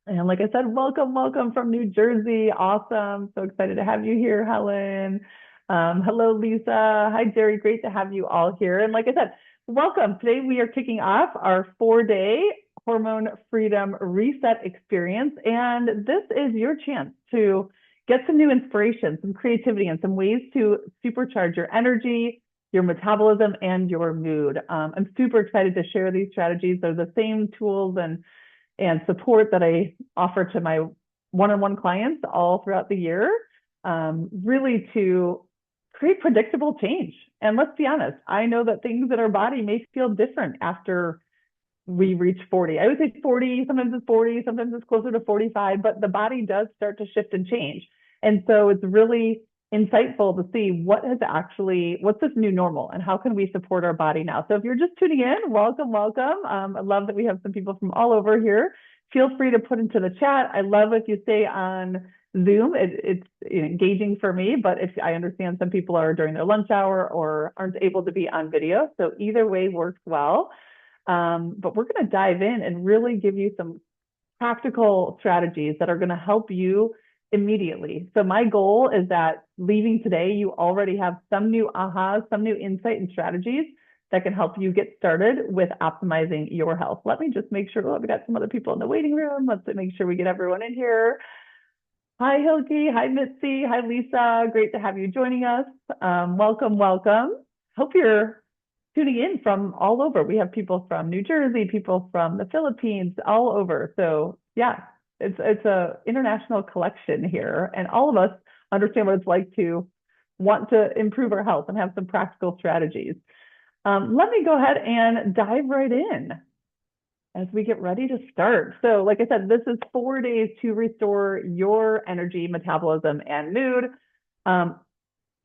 And like I said, welcome from New Jersey. Awesome. So excited to have you here, Helen. Hello, Lisa. Hi, Jerry. Great to have you all here. And like I said, welcome. Today we are kicking off our 4-day Hormone Freedom Reset experience. And this is your chance to get some new inspiration, some creativity, and some ways to supercharge your energy, your metabolism, and your mood. I'm super excited to share these strategies. They're the same tools and support that I offer to my one-on-one clients all throughout the year, really to create predictable change. And let's be honest, I know that things in our body may feel different after we reach 40. I would say 40, sometimes it's 40, sometimes it's closer to 45, but the body does start to shift and change. And so it's really insightful to see what's this new normal and how can we support our body now. So if you're just tuning in, welcome. I love that we have some people from all over here. Feel free to put into the chat. I love if you stay on Zoom. It's engaging for me, but if I understand some people are during their lunch hour or aren't able to be on video. So either way works well. But we're going to dive in and really give you some practical strategies that are going to help you immediately. So my goal is that leaving today, you already have some new ahas, some new insight and strategies that can help you get started with optimizing your health. Let me just make sure, we got some other people in the waiting room. Let's make sure we get everyone in here. Hi, Hilke. Hi, Mitzi. Hi, Lisa. Great to have you joining us. Welcome. Hope you're tuning in from all over. We have people from New Jersey, people from the Philippines, all over. So yeah, it's a international collection here, and all of us understand what it's like to want to improve our health and have some practical strategies. Let me go ahead and dive right in as we get ready to start. So like I said, this is 4 days to restore your energy, metabolism, and mood.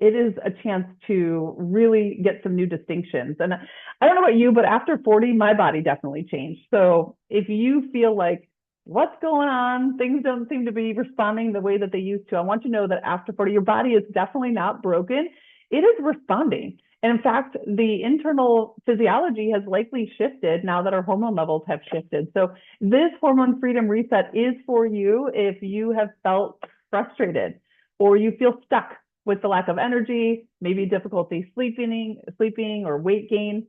It is a chance to really get some new distinctions. And I don't know about you, but after 40, my body definitely changed. So if you feel like, what's going on? Things don't seem to be responding the way that they used to. I want you to know that after 40, your body is definitely not broken. It is responding. And in fact, the internal physiology has likely shifted now that our hormone levels have shifted. So this hormone freedom reset is for you if you have felt frustrated or you feel stuck with the lack of energy, maybe difficulty sleeping or weight gain.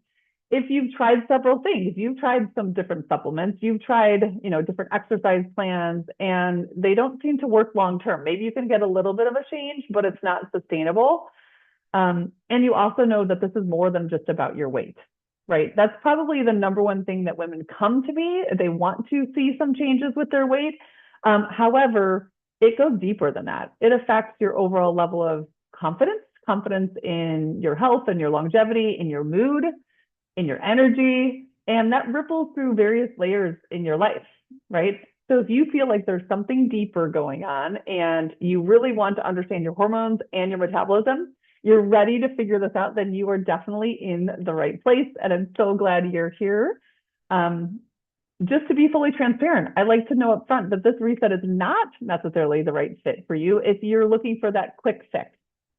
If you've tried several things, you've tried some different supplements, you've tried, different exercise plans, and they don't seem to work long term. Maybe you can get a little bit of a change, but it's not sustainable. And you also know that this is more than just about your weight, right? That's probably the number one thing that women come to me. They want to see some changes with their weight. However, it goes deeper than that. It affects your overall level of confidence in your health and your longevity, in your mood, in your energy, and that ripples through various layers in your life, right? So if you feel like there's something deeper going on and you really want to understand your hormones and your metabolism, you're ready to figure this out, then you are definitely in the right place. And I'm so glad you're here. Just to be fully transparent, I like to know up front that this reset is not necessarily the right fit for you if you're looking for that quick fix.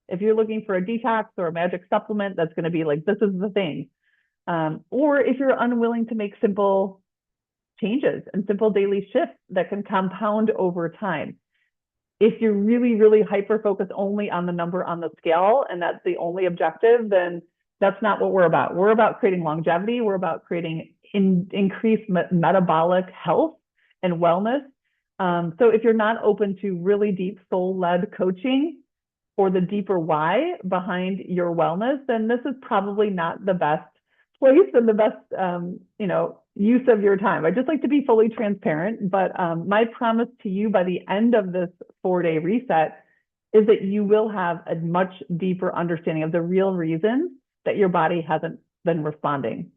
If you're looking for a detox or a magic supplement that's going to be like, this is the thing. Or if you're unwilling to make simple changes and simple daily shifts that can compound over time. If you're really hyper-focused only on the number on the scale and that's the only objective, then that's not what we're about. We're about creating longevity. We're about creating increased metabolic health and wellness. So if you're not open to really deep soul-led coaching or the deeper why behind your wellness, then this is probably not the best place and the best, use of your time. I just like to be fully transparent, but my promise to you by the end of this 4-day reset is that you will have a much deeper understanding of the real reasons that your body hasn't been responding.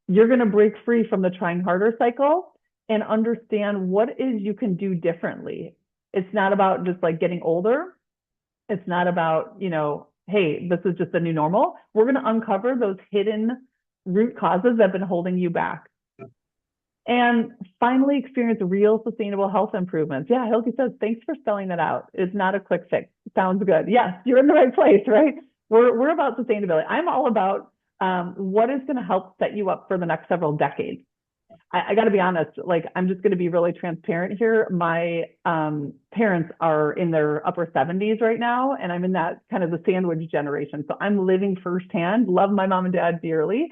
You're going to break free from the trying harder cycle and understand what is you can do differently. It's not about just like getting older. It's not about, hey, this is just the new normal. We're going to uncover those hidden root causes that have been holding you back. And finally experience real sustainable health improvements. Yeah, Hilke says, thanks for spelling that out. It's not a quick fix. Sounds good. Yes, you're in the right place, right? We're about sustainability. I'm all about what is going to help set you up for the next several decades. I got to be honest, like I'm just going to be really transparent here. My parents are in their upper 70s right now, and I'm in that kind of the sandwich generation. So I'm living firsthand, love my mom and dad dearly.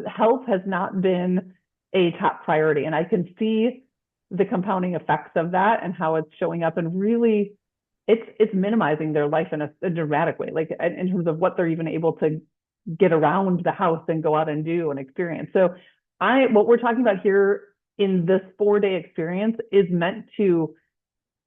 Health has not been a top priority, and I can see the compounding effects of that and how it's showing up, and really it's minimizing their life in a dramatic way, like in terms of what they're even able to get around the house and go out and do and experience. So what we're talking about here in this 4-day experience is meant to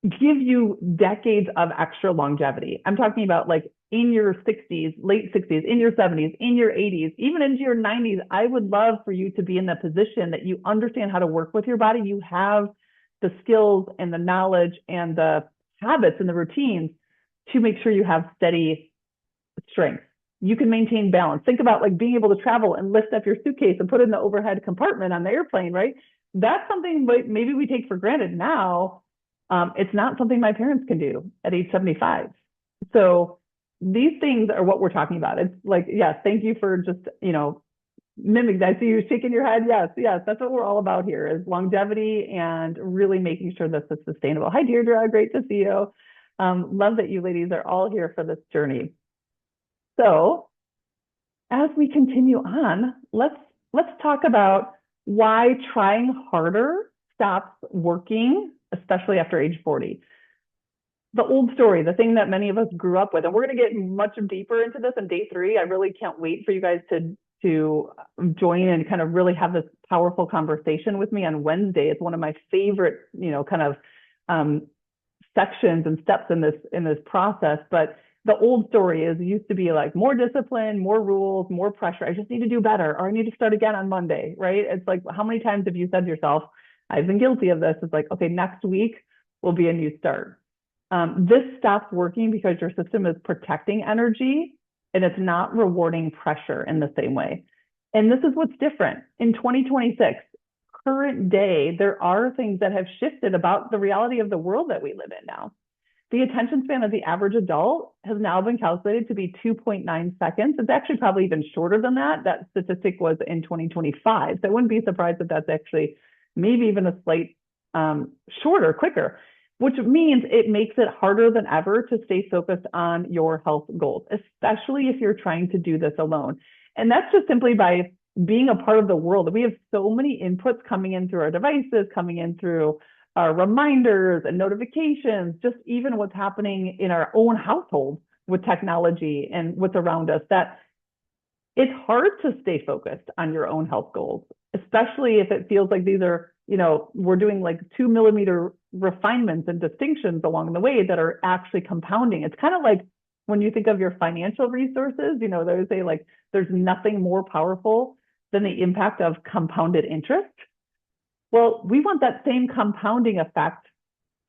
give you decades of extra longevity. I'm talking about like in your 60s, late 60s, in your 70s, in your 80s, even into your 90s. I would love for you to be in the position that you understand how to work with your body. You have the skills and the knowledge and the habits and the routines to make sure you have steady strength. You can maintain balance. Think about like being able to travel and lift up your suitcase and put it in the overhead compartment on the airplane, right? That's something maybe we take for granted now. It's not something my parents can do at age 75. So these things are what we're talking about. It's like, yes, thank you for just, mimicking that. I see you shaking your head. Yes, that's what we're all about here, is longevity and really making sure this is sustainable. Hi, Deirdre, great to see you. Love that you ladies are all here for this journey. So as we continue on, let's talk about why trying harder stops working, especially after age 40. The old story, the thing that many of us grew up with, and we're going to get much deeper into this in day 3. I really can't wait for you guys to join and kind of really have this powerful conversation with me on Wednesday. It's one of my favorite, kind of sections and steps in this process. But the old story is, it used to be like more discipline, more rules, more pressure. I just need to do better, or I need to start again on Monday, right? It's like, how many times have you said to yourself, I've been guilty of this. It's like, okay, next week will be a new start. This stops working because your system is protecting energy and it's not rewarding pressure in the same way. And this is what's different. In 2026, current day, there are things that have shifted about the reality of the world that we live in now. The attention span of the average adult has now been calculated to be 2.9 seconds. It's actually probably even shorter than that. That statistic was in 2025. So I wouldn't be surprised if that's actually maybe even a slight shorter, quicker, which means it makes it harder than ever to stay focused on your health goals, especially if you're trying to do this alone. And that's just simply by being a part of the world. We have so many inputs coming in through our devices, coming in through our reminders and notifications, just even what's happening in our own household with technology and what's around us, that it's hard to stay focused on your own health goals, especially if it feels like these are, we're doing like 2-millimeter refinements and distinctions along the way that are actually compounding. It's kind of like when you think of your financial resources, they would say like, there's nothing more powerful than the impact of compounded interest. Well, we want that same compounding effect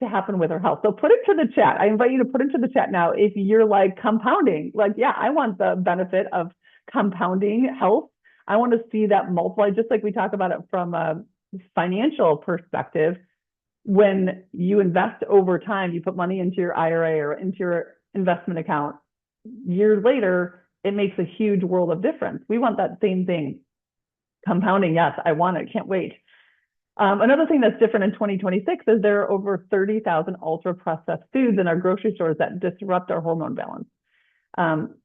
to happen with our health. So put it to the chat. I invite you to put into the chat now if you're like compounding, like, yeah, I want the benefit of compounding health. I want to see that multiply, just like we talk about it from a financial perspective. When you invest over time, you put money into your IRA or into your investment account, years later, it makes a huge world of difference. We want that same thing. Compounding, yes, I want it, can't wait. Another thing that's different in 2026 is there are over 30,000 ultra-processed foods in our grocery stores that disrupt our hormone balance.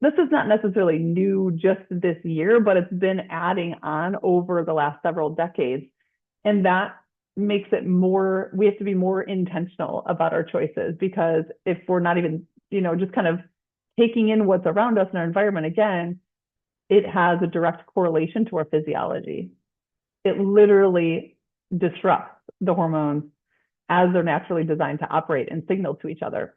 This is not necessarily new just this year, but it's been adding on over the last several decades. And that makes it we have to be more intentional about our choices, because if we're not even, just kind of taking in what's around us in our environment, again, it has a direct correlation to our physiology. It literally disrupts the hormones as they're naturally designed to operate and signal to each other.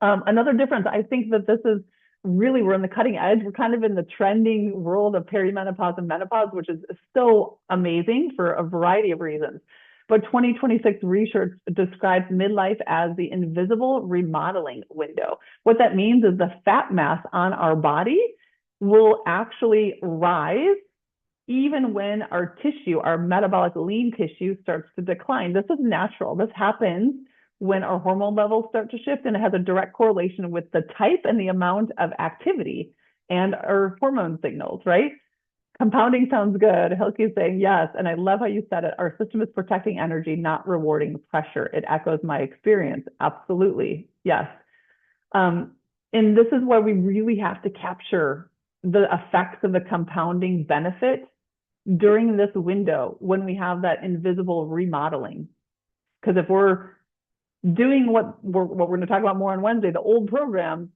Another difference, I think that this is really, we're on the cutting edge. We're kind of in the trending world of perimenopause and menopause, which is so amazing for a variety of reasons. But 2026 research describes midlife as the invisible remodeling window. What that means is the fat mass on our body will actually rise even when our tissue, our metabolic lean tissue, starts to decline. This is natural. This happens when our hormone levels start to shift, and it has a direct correlation with the type and the amount of activity and our hormone signals, right? Compounding sounds good. Hilke's saying yes. And I love how you said it. Our system is protecting energy, not rewarding pressure. It echoes my experience. Absolutely. Yes. And this is why we really have to capture the effects of the compounding benefit during this window when we have that invisible remodeling. Because if we're doing what we're going to talk about more on Wednesday, the old program,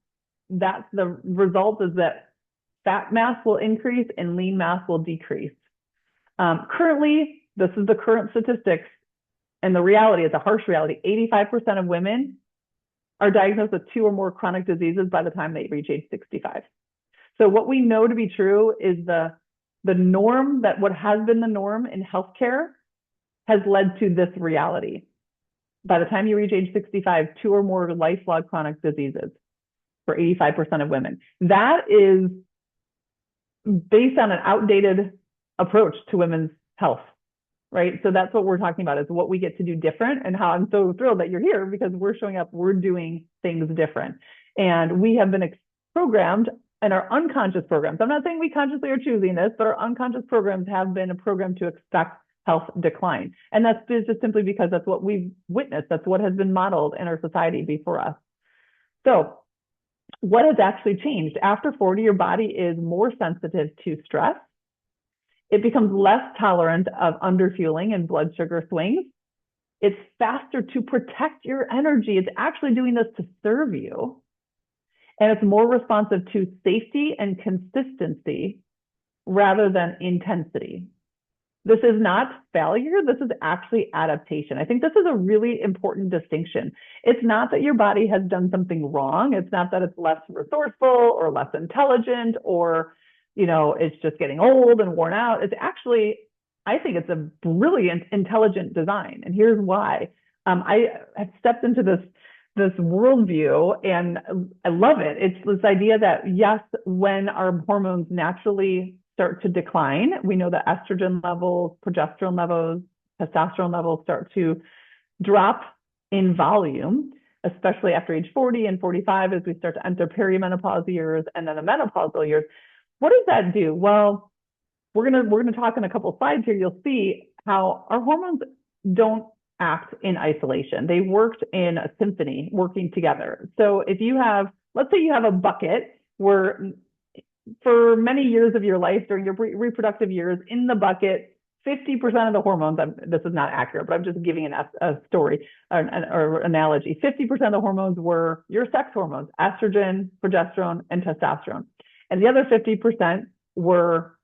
that's the result is that fat mass will increase and lean mass will decrease. Currently, this is the current statistics, and the reality, it's a harsh reality, 85% of women are diagnosed with 2 or more chronic diseases by the time they reach age 65. So what we know to be true is the norm, that what has been the norm in healthcare has led to this reality. By the time you reach age 65, 2 or more lifelong chronic diseases for 85% of women. That is based on an outdated approach to women's health, right? So that's what we're talking about, is what we get to do different, and how I'm so thrilled that you're here, because we're showing up, we're doing things different. And we have been programmed in our unconscious programs. I'm not saying we consciously are choosing this, but our unconscious programs have been a program to expect health decline. And that's just simply because that's what we've witnessed. That's what has been modeled in our society before us. So what has actually changed? After 40, your body is more sensitive to stress. It becomes less tolerant of underfueling and blood sugar swings. It's faster to protect your energy. It's actually doing this to serve you. And it's more responsive to safety and consistency rather than intensity. This is not failure. This is actually adaptation. I think this is a really important distinction. It's not that your body has done something wrong. It's not that it's less resourceful or less intelligent, or, it's just getting old and worn out. It's actually, I think it's a brilliant, intelligent design. And here's why. I have stepped into this worldview, and I love it. It's this idea that, yes, when our hormones naturally start to decline, we know that estrogen levels, progesterone levels, testosterone levels start to drop in volume, especially after age 40 and 45, as we start to enter perimenopause years and then the menopausal years. What does that do? Well, we're gonna talk in a couple of slides here. You'll see how our hormones don't act in isolation. They worked in a symphony, working together. So if you have, let's say you have a bucket where for many years of your life, during your reproductive years, in the bucket, 50% of the hormones, this is not accurate, but I'm just giving a story or analogy. 50% of the hormones were your sex hormones, estrogen, progesterone, and testosterone. And the other 50% were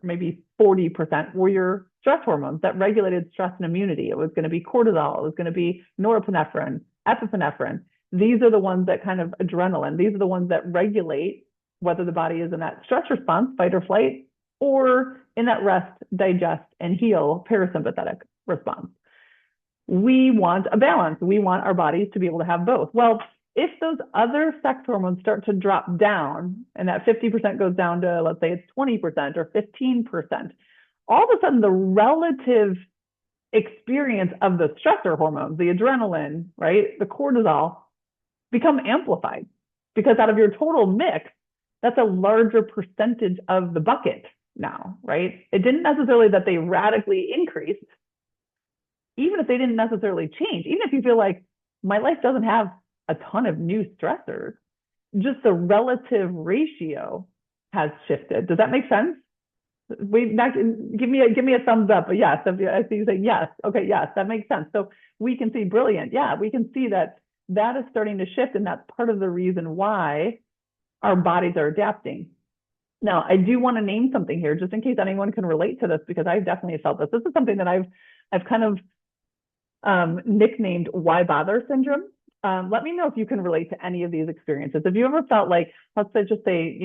maybe 40% were your stress hormones that regulated stress and immunity. It was going to be cortisol. It was going to be norepinephrine, epinephrine. These are the ones that kind of adrenaline. These are the ones that regulate whether the body is in that stress response, fight or flight, or in that rest, digest, and heal, parasympathetic response. We want a balance. We want our bodies to be able to have both. Well, if those other sex hormones start to drop down, and that 50% goes down to, let's say it's 20% or 15%, all of a sudden the relative experience of the stressor hormones, the adrenaline, right, the cortisol, become amplified, because out of your total mix, that's a larger percentage of the bucket now, right? It didn't necessarily that they radically increased, even if they didn't necessarily change, even if you feel like my life doesn't have a ton of new stressors, just the relative ratio has shifted. Does that make sense? Give me a thumbs up. Yes, I see you saying yes. Okay, yes, that makes sense. So we can see brilliant. Yeah, we can see that is starting to shift, and that's part of the reason why our bodies are adapting. Now, I do want to name something here, just in case anyone can relate to this, because I've definitely felt this. This is something that I've kind of nicknamed "why bother" syndrome. Let me know if you can relate to any of these experiences. If you ever felt like, let's say,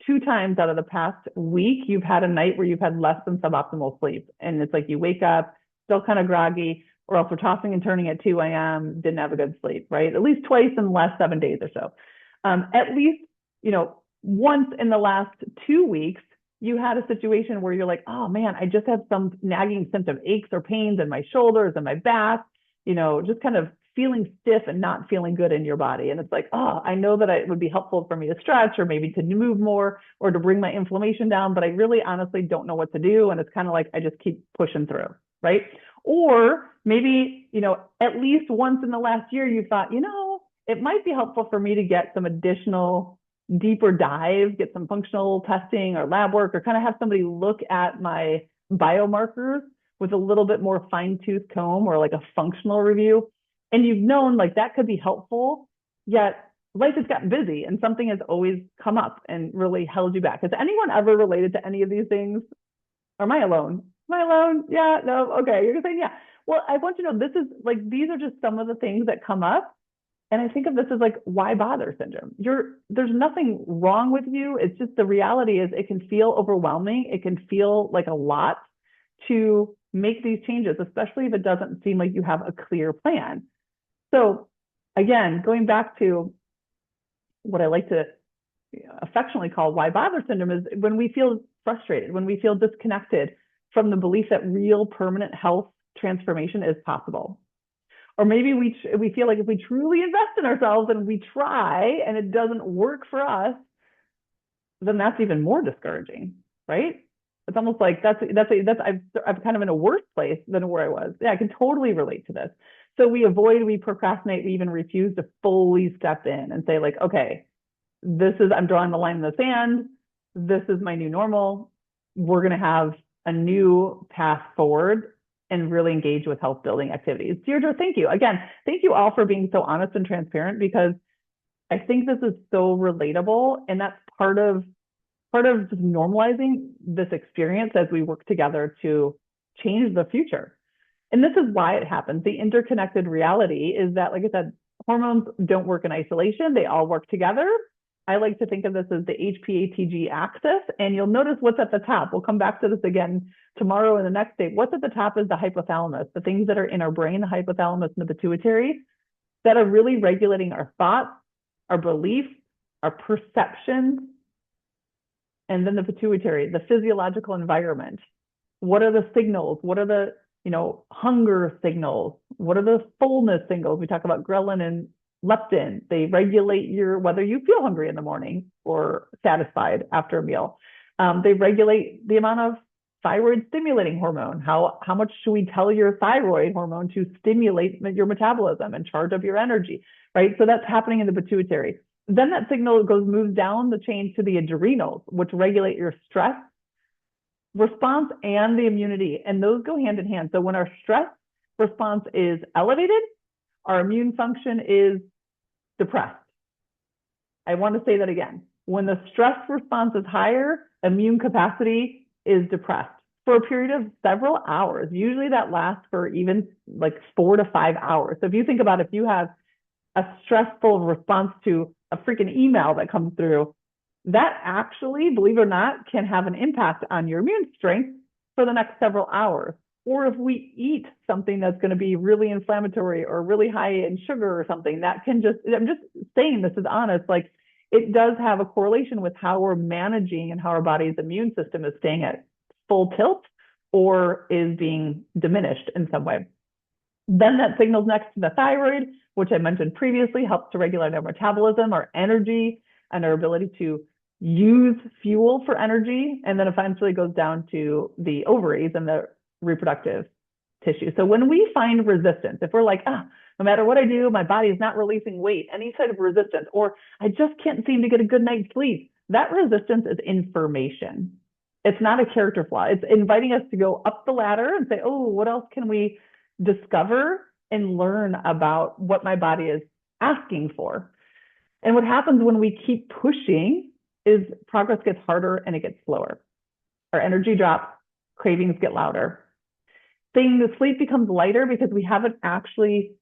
2 times out of the past week, you've had a night where you've had less than suboptimal sleep, and it's like you wake up still kind of groggy, or else we're tossing and turning at 2 a.m., didn't have a good sleep, right? At least twice in the last 7 days or so. At least, once in the last 2 weeks, you had a situation where you're like, oh man, I just have some nagging symptom, aches or pains in my shoulders and my back, just kind of feeling stiff and not feeling good in your body. And it's like, oh, I know that it would be helpful for me to stretch or maybe to move more or to bring my inflammation down, but I really honestly don't know what to do. And it's kind of like, I just keep pushing through, right? Or maybe, at least once in the last year, you thought, it might be helpful for me to get some additional deeper dive, get some functional testing or lab work, or kind of have somebody look at my biomarkers with a little bit more fine-tooth comb or like a functional review. And you've known like that could be helpful, yet life has gotten busy and something has always come up and really held you back. Has anyone ever related to any of these things? Or am I alone? Am I alone? Yeah, no, okay. You're saying, yeah. Well, I want you to know these are just some of the things that come up. And I think of this as like, why bother syndrome? There's nothing wrong with you. It's just the reality is it can feel overwhelming. It can feel like a lot to make these changes, especially if it doesn't seem like you have a clear plan. So again, going back to what I like to affectionately call why bother syndrome is when we feel frustrated, when we feel disconnected from the belief that real permanent health transformation is possible. Or maybe we feel like if we truly invest in ourselves and we try and it doesn't work for us, then that's even more discouraging, right? It's almost like I'm kind of in a worse place than where I was. Yeah, I can totally relate to this. So we avoid, we procrastinate, we even refuse to fully step in and say like, okay, I'm drawing the line in the sand. This is my new normal. We're going to have a new path forward and really engage with health building activities. Deirdre, thank you. Again, thank you all for being so honest and transparent, because I think this is so relatable, and that's part of just normalizing this experience as we work together to change the future. And this is why it happens. The interconnected reality is that, like I said, hormones don't work in isolation. They all work together. I like to think of this as the HPA-TG axis, and you'll notice what's at the top. We'll come back to this again tomorrow in the next day. What's at the top is the hypothalamus, the things that are in our brain, the hypothalamus and the pituitary, that are really regulating our thoughts, our beliefs, our perceptions, and then the pituitary, the physiological environment. What are the signals? What are the hunger signals? What are the fullness signals? We talk about ghrelin and leptin. They regulate whether you feel hungry in the morning or satisfied after a meal. They regulate the amount of thyroid stimulating hormone. How much should we tell your thyroid hormone to stimulate your metabolism and charge up your energy, right? So that's happening in the pituitary. Then that signal moves down the chain to the adrenals, which regulate your stress response and the immunity. And those go hand in hand. So when our stress response is elevated, our immune function is depressed. I want to say that again. When the stress response is higher, immune capacity is depressed for a period of several hours. Usually that lasts for even like 4 to 5 hours. So if you think about if you have a stressful response to a freaking email that comes through, that actually, believe it or not, can have an impact on your immune strength for the next several hours. Or if we eat something that's going to be really inflammatory or really high in sugar or something, that can I'm just saying this is honest, like it does have a correlation with how we're managing and how our body's immune system is staying at full tilt or is being diminished in some way. Then that signals next to the thyroid, which I mentioned previously, helps to regulate our metabolism, our energy, and our ability to use fuel for energy. And then eventually goes down to the ovaries and the reproductive tissue. So when we find resistance, if we're like, no matter what I do, my body is not releasing weight, any sort of resistance, or I just can't seem to get a good night's sleep, that resistance is information. It's not a character flaw. It's inviting us to go up the ladder and say, oh, what else can we discover and learn about what my body is asking for? And what happens when we keep pushing is progress gets harder and it gets slower. Our energy drops, cravings get louder. The sleep becomes lighter because we haven't actually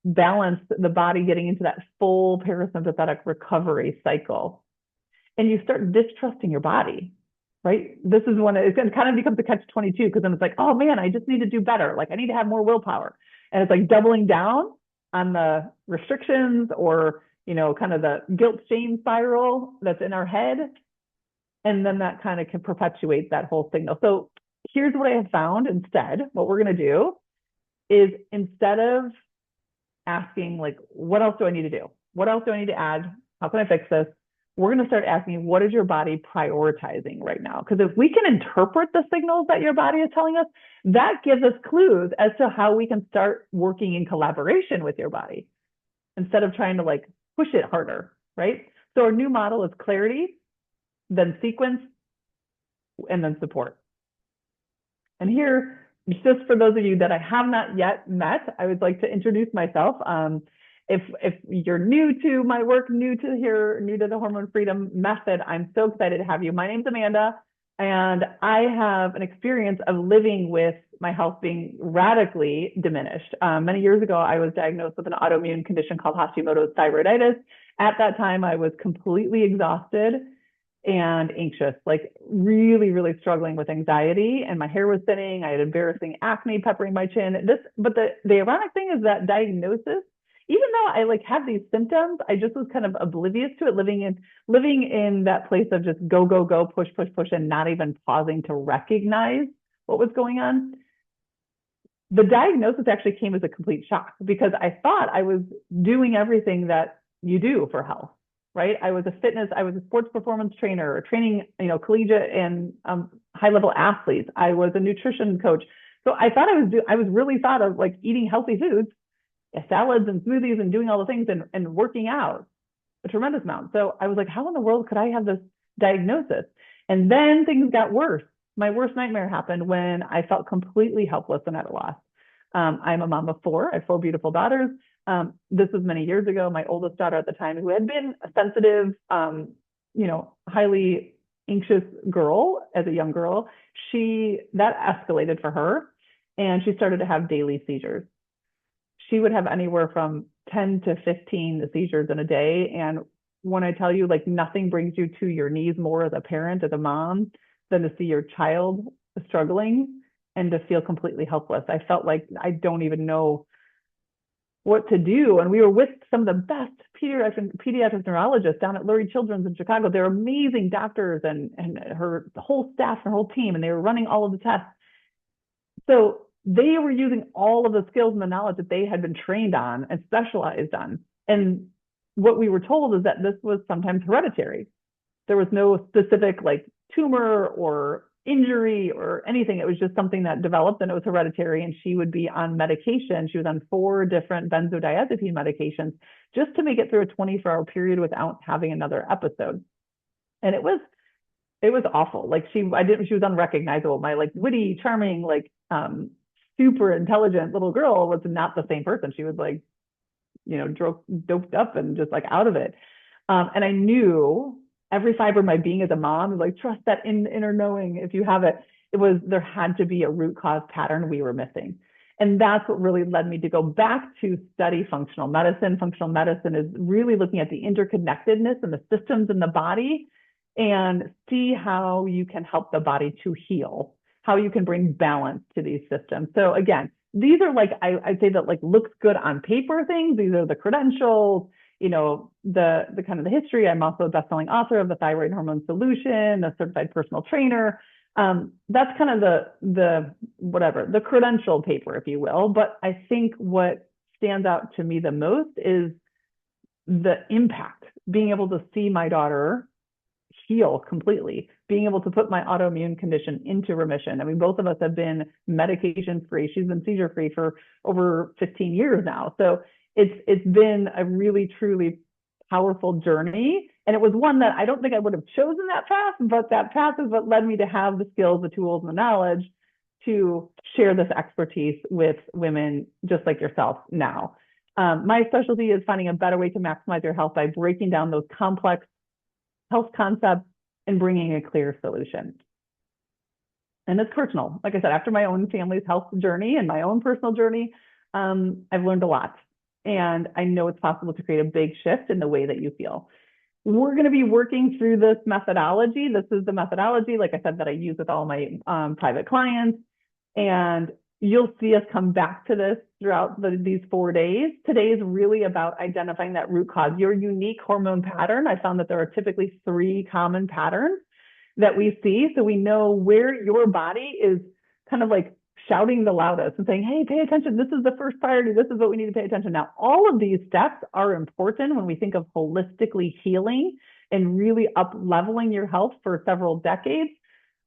balanced the body getting into that full parasympathetic recovery cycle. And you start distrusting your body, right? This is when it kind of becomes a catch-22, because then it's like, oh man, I just need to do better. Like I need to have more willpower. And it's like doubling down on the restrictions or, kind of the guilt shame spiral that's in our head. And then that kind of can perpetuate that whole signal. So here's what I have found instead. What we're going to do is, instead of asking, like, what else do I need to do? What else do I need to add? How can I fix this? We're going to start asking, what is your body prioritizing right now? Because if we can interpret the signals that your body is telling us, that gives us clues as to how we can start working in collaboration with your body instead of trying to like push it harder, right? So our new model is clarity, then sequence, and then support. And here, just for those of you that I have not yet met, I would like to introduce myself. If you're new to my work, new to the Hormone Freedom Method, I'm so excited to have you. My name's Amanda, and I have an experience of living with my health being radically diminished. Many years ago, I was diagnosed with an autoimmune condition called Hashimoto's thyroiditis. At that time, I was completely exhausted and anxious, like really, really struggling with anxiety, and my hair was thinning. I had embarrassing acne peppering my chin. But the ironic thing is that diagnosis, even though I like had these symptoms, I just was kind of oblivious to it, living in that place of just go, go, go, push, push, push, and not even pausing to recognize what was going on. The diagnosis actually came as a complete shock because I thought I was doing everything that you do for health, right? I was a sports performance trainer, training, collegiate and high level athletes. I was a nutrition coach. So I thought I was really thought of like eating healthy foods, salads and smoothies and doing all the things and working out a tremendous amount. So I was like, how in the world could I have this diagnosis? And then things got worse. My worst nightmare happened when I felt completely helpless and at a loss. I'm a mom of four. I have four beautiful daughters. This was many years ago. My oldest daughter at the time, who had been a sensitive, highly anxious girl as a young girl, that escalated for her, and she started to have daily seizures. She would have anywhere from 10 to 15 seizures in a day. And when I tell you, like, nothing brings you to your knees more as a parent, as a mom, than to see your child struggling and to feel completely helpless. I felt like I don't even know what to do. And we were with some of the best pediatric neurologists down at Lurie Children's in Chicago. They're amazing doctors and her whole staff, her whole team, and they were running all of the tests. So they were using all of the skills and the knowledge that they had been trained on and specialized on. And what we were told is that this was sometimes hereditary. There was no specific like tumor or injury or anything. It was just something that developed and it was hereditary, and she would be on medication. She was on 4 different benzodiazepine medications just to make it through a 24-hour period without having another episode. And it was awful. Like she was unrecognizable. My like witty, charming, like super intelligent little girl was not the same person. She was like, doped up and just like out of it. And I knew every fiber of my being as a mom is like, trust that inner knowing. If you have it, there had to be a root cause pattern we were missing. And that's what really led me to go back to study functional medicine. Functional medicine is really looking at the interconnectedness and the systems in the body and see how you can help the body to heal, how you can bring balance to these systems. So again, these are like, I'd say that like looks good on paper things. These are the credentials, the kind of the history. I'm also a best-selling author of the Thyroid Hormone Solution, a certified personal trainer. That's kind of the credential paper, if you will. But I think what stands out to me the most is the impact, being able to see my daughter heal completely, being able to put my autoimmune condition into remission. I mean, both of us have been medication-free. She's been seizure-free for over 15 years now. So it's been a really, truly powerful journey. And it was one that I don't think I would have chosen that path, but that path is what led me to have the skills, the tools, and the knowledge to share this expertise with women just like yourself now. My specialty is finding a better way to maximize your health by breaking down those complex health concepts and bringing a clear solution. And it's personal. Like I said, after my own family's health journey and my own personal journey, I've learned a lot. And I know it's possible to create a big shift in the way that you feel. We're going to be working through this methodology. This is the methodology, like I said, that I use with all my private clients. And you'll see us come back to this throughout these 4 days. Today is really about identifying that root cause, your unique hormone pattern. I found that there are typically 3 common patterns that we see. So we know where your body is kind of like shouting the loudest and saying, hey, pay attention. This is the first priority. This is what we need to pay attention. Now, all of these steps are important when we think of holistically healing and really up leveling your health for several decades.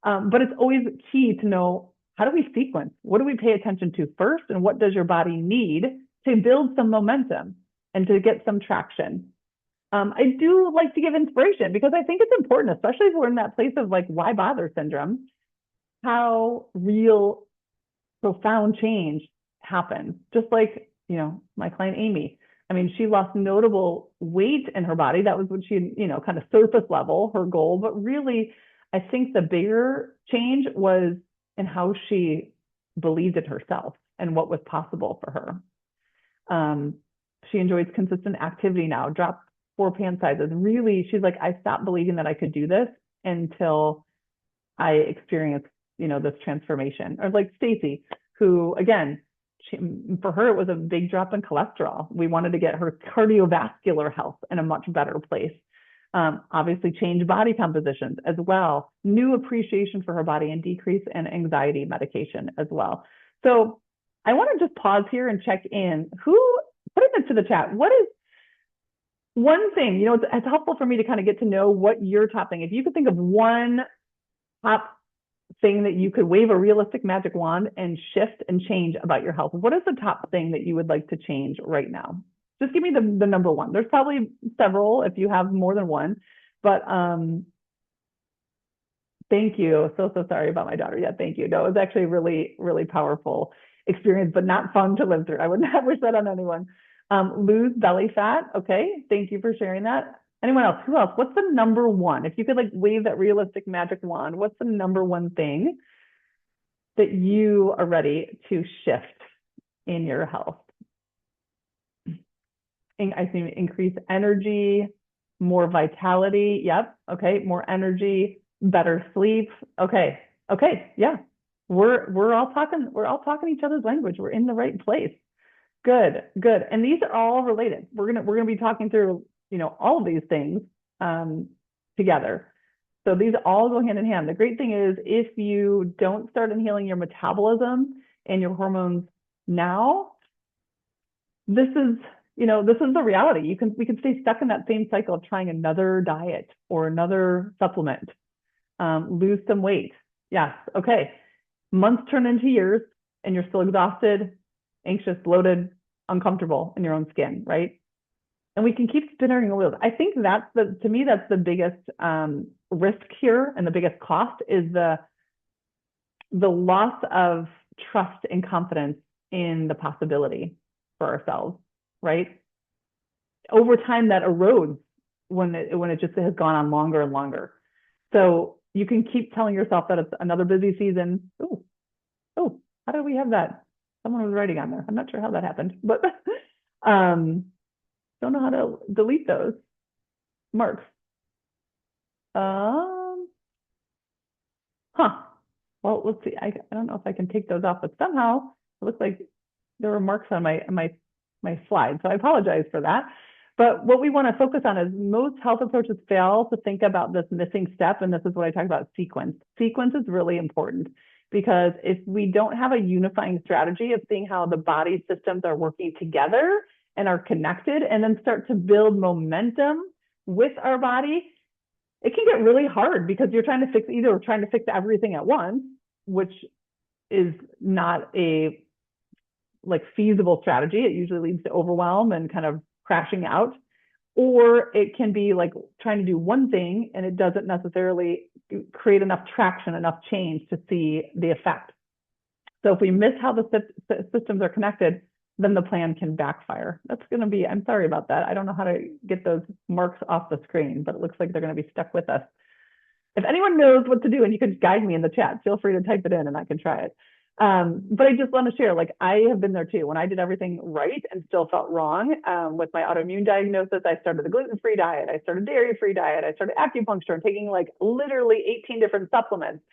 But it's always key to know, how do we sequence? What do we pay attention to first? And what does your body need to build some momentum and to get some traction? I do like to give inspiration because I think it's important, especially if we're in that place of like, why bother syndrome, how real profound change happens. Just like, you know, my client Amy. I mean, she lost notable weight in her body. That was what she, you know, kind of surface level, her goal. But really, I think the bigger change was in how she believed in herself and what was possible for her. She enjoys consistent activity now, dropped 4 pant sizes. Really, she's like, I stopped believing that I could do this until I experienced, you know, this transformation. Or like Stacy, who again, for her, it was a big drop in cholesterol. We wanted to get her cardiovascular health in a much better place. Obviously changed body compositions as well, new appreciation for her body, and decrease in anxiety medication as well. So I want to just pause here and check in. Put it into the chat. What is one thing, you know, it's helpful for me to kind of get to know what your top thing. If you could think of one top thing that you could wave a realistic magic wand and shift and change about your health, what is the top thing that you would like to change right now? Just give me the number one. There's probably several if you have more than one, but thank you. So sorry about my daughter. Yeah, thank you. No, it was actually a really, really powerful experience, but not fun to live through. I would not wish that on anyone. Lose belly fat. Okay, thank you for sharing that. Anyone else? Who else? What's the number one? If you could like wave that realistic magic wand, what's the number one thing that you are ready to shift in your health? I think increase energy, more vitality. Yep. Okay. More energy, better sleep. Okay. Okay. Yeah. We're all talking each other's language. We're in the right place. Good. Good. And these are all related. We're gonna be talking through, you know, all of these things together. So these all go hand in hand. The great thing is, if you don't start inhaling your metabolism and your hormones now, this is the reality. We can stay stuck in that same cycle of trying another diet or another supplement, lose some weight. Yes. Okay. Months turn into years and you're still exhausted, anxious, bloated, uncomfortable in your own skin, right? And we can keep spinning the wheels. I think to me, that's the biggest risk here, and the biggest cost is the loss of trust and confidence in the possibility for ourselves, right? Over time, that erodes when it just has gone on longer and longer. So you can keep telling yourself that it's another busy season. Oh, how did we have that? Someone was writing on there. I'm not sure how that happened, but don't know how to delete those marks. Well, let's see. I don't know if I can take those off, but somehow it looks like there were marks on my slide. So I apologize for that. But what we want to focus on is, most health approaches fail to think about this missing step. And this is what I talk about: sequence. Sequence is really important, because if we don't have a unifying strategy of seeing how the body systems are working together and are connected, and then start to build momentum with our body, it can get really hard, because you're trying to fix everything at once, which is not a feasible strategy. It usually leads to overwhelm and kind of crashing out. Or it can be like trying to do one thing and it doesn't necessarily create enough traction, enough change to see the effect. So if we miss how the systems are connected, then the plan can backfire. That's going to be, I'm sorry about that. I don't know how to get those marks off the screen, but it looks like they're going to be stuck with us. If anyone knows what to do, and you can guide me in the chat, feel free to type it in and I can try it. But I just want to share, I have been there too. When I did everything right and still felt wrong with my autoimmune diagnosis, I started the gluten-free diet, I started dairy-free diet, I started acupuncture, and taking literally 18 different supplements.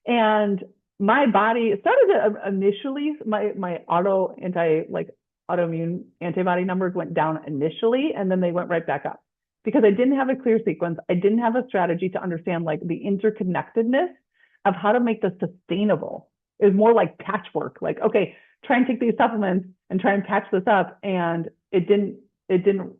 And my body started to initially, my autoimmune antibody numbers went down initially, and then they went right back up, because I didn't have a clear sequence. I didn't have a strategy to understand the interconnectedness of how to make this sustainable. is more like patchwork. Like, okay, try and take these supplements and try and patch this up. And it didn't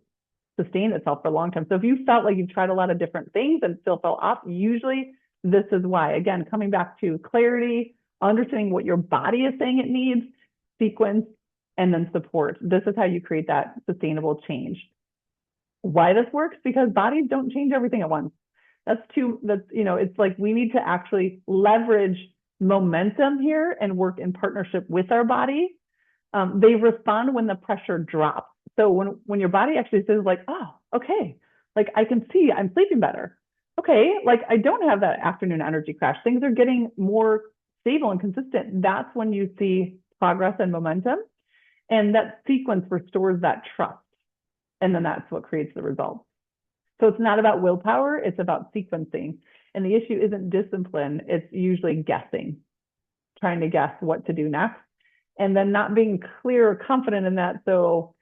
sustain itself for a long time. So if you felt like you've tried a lot of different things and still felt off, usually this is why. Again, coming back to clarity, understanding what your body is saying it needs, sequence, and then support. This is how you create that sustainable change. Why this works? Because bodies don't change everything at once. It's like we need to actually leverage momentum here and work in partnership with our body. They respond when the pressure drops. So when your body actually says like, oh, okay, like I can see I'm sleeping better. Okay, like I don't have that afternoon energy crash. Things are getting more stable and consistent. That's when you see progress and momentum. And that sequence restores that trust. And then that's what creates the results. So it's not about willpower, it's about sequencing. And the issue isn't discipline, it's usually guessing, trying to guess what to do next, and then not being clear or confident in that, so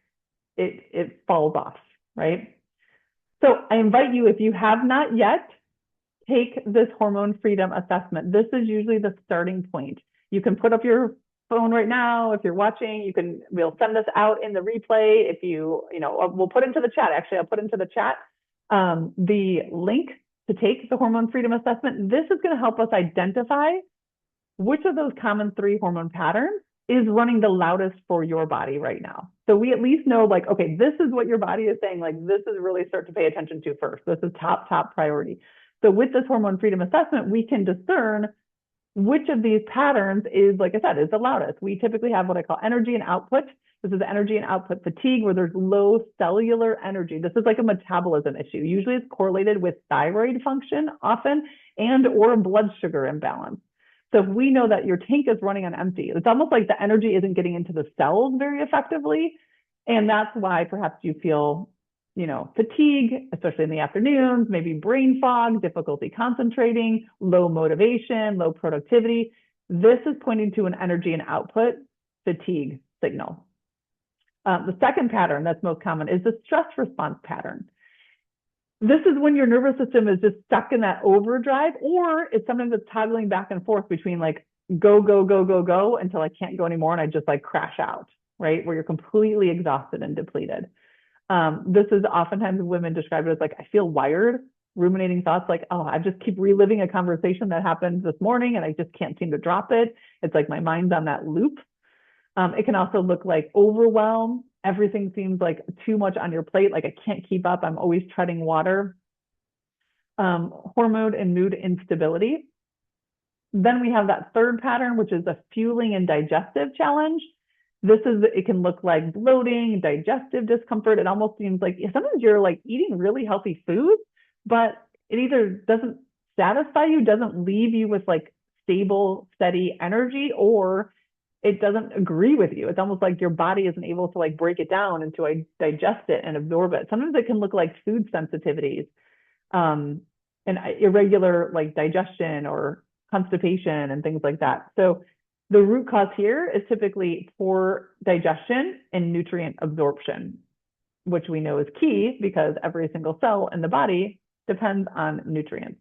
it falls off, right? So I invite you, if you have not yet, take this hormone freedom assessment. This is usually the starting point. You can put up your phone right now. If you're watching, we'll send this out in the replay. If we'll put into the chat. Actually, I'll put into the chat the link to take the hormone freedom assessment. This is going to help us identify which of those common 3 hormone patterns is running the loudest for your body right now. So we at least know, like, okay, this is what your body is saying, like, this is really start to pay attention to first. This is top priority. So with this hormone freedom assessment, we can discern which of these patterns is, like I said, is the loudest. We typically have what I call energy and output. This is energy and output fatigue, where there's low cellular energy. This is like a metabolism issue. Usually it's correlated with thyroid function often, and or blood sugar imbalance. So if we know that your tank is running on empty, it's almost like the energy isn't getting into the cells very effectively. And that's why perhaps you feel, fatigue, especially in the afternoons, maybe brain fog, difficulty concentrating, low motivation, low productivity. This is pointing to an energy and output fatigue signal. The second pattern that's most common is the stress response pattern. This is when your nervous system is just stuck in that overdrive, or it's sometimes it's toggling back and forth between like go, go, go, go, go until I can't go anymore and I just like crash out, right? Where you're completely exhausted and depleted. This is oftentimes women describe it as like, I feel wired, ruminating thoughts like, oh, I just keep reliving a conversation that happened this morning and I just can't seem to drop it. It's like my mind's on that loop. It can also look like overwhelm. Everything seems like too much on your plate, like I can't keep up. I'm always treading water. Hormone and mood instability. Then we have that third pattern, which is a fueling and digestive challenge. It can look like bloating, digestive discomfort. It almost seems like sometimes you're like eating really healthy food, but it either doesn't satisfy you, doesn't leave you with like stable, steady energy, or it doesn't agree with you. It's almost like your body isn't able to like break it down and to digest it and absorb it. Sometimes it can look like food sensitivities, and irregular like digestion or constipation and things like that. So the root cause here is typically poor digestion and nutrient absorption, which we know is key because every single cell in the body depends on nutrients.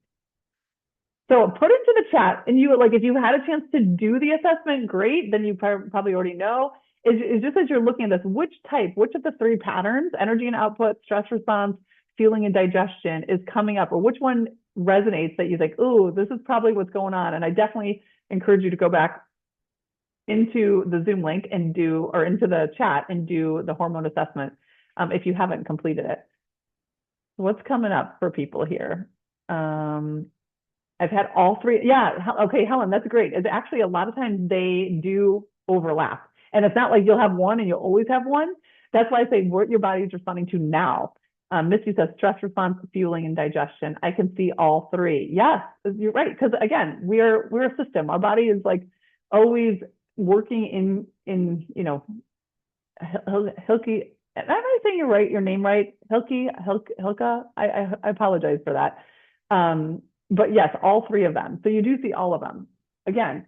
So put into the chat, and if you had a chance to do the assessment, great, then you probably already know, is just as you're looking at this, which of the 3 patterns, energy and output, stress response, fueling and digestion, is coming up, or which one resonates that you think, oh, this is probably what's going on. And I definitely encourage you to go back into the Zoom link or into the chat and do the hormone assessment if you haven't completed it. What's coming up for people here? I've had all 3. Yeah. Okay, Helen, that's great. It's actually a lot of times they do overlap. And it's not like you'll have one and you'll always have one. That's why I say what your body is responding to now. Misty says stress response, fueling, and digestion. I can see all 3. Yes, you're right. Because again, we're a system. Our body is like always working in Hilke. Am I saying your name right? Hilka? I apologize for that. But yes, all 3 of them. So you do see all of them. Again,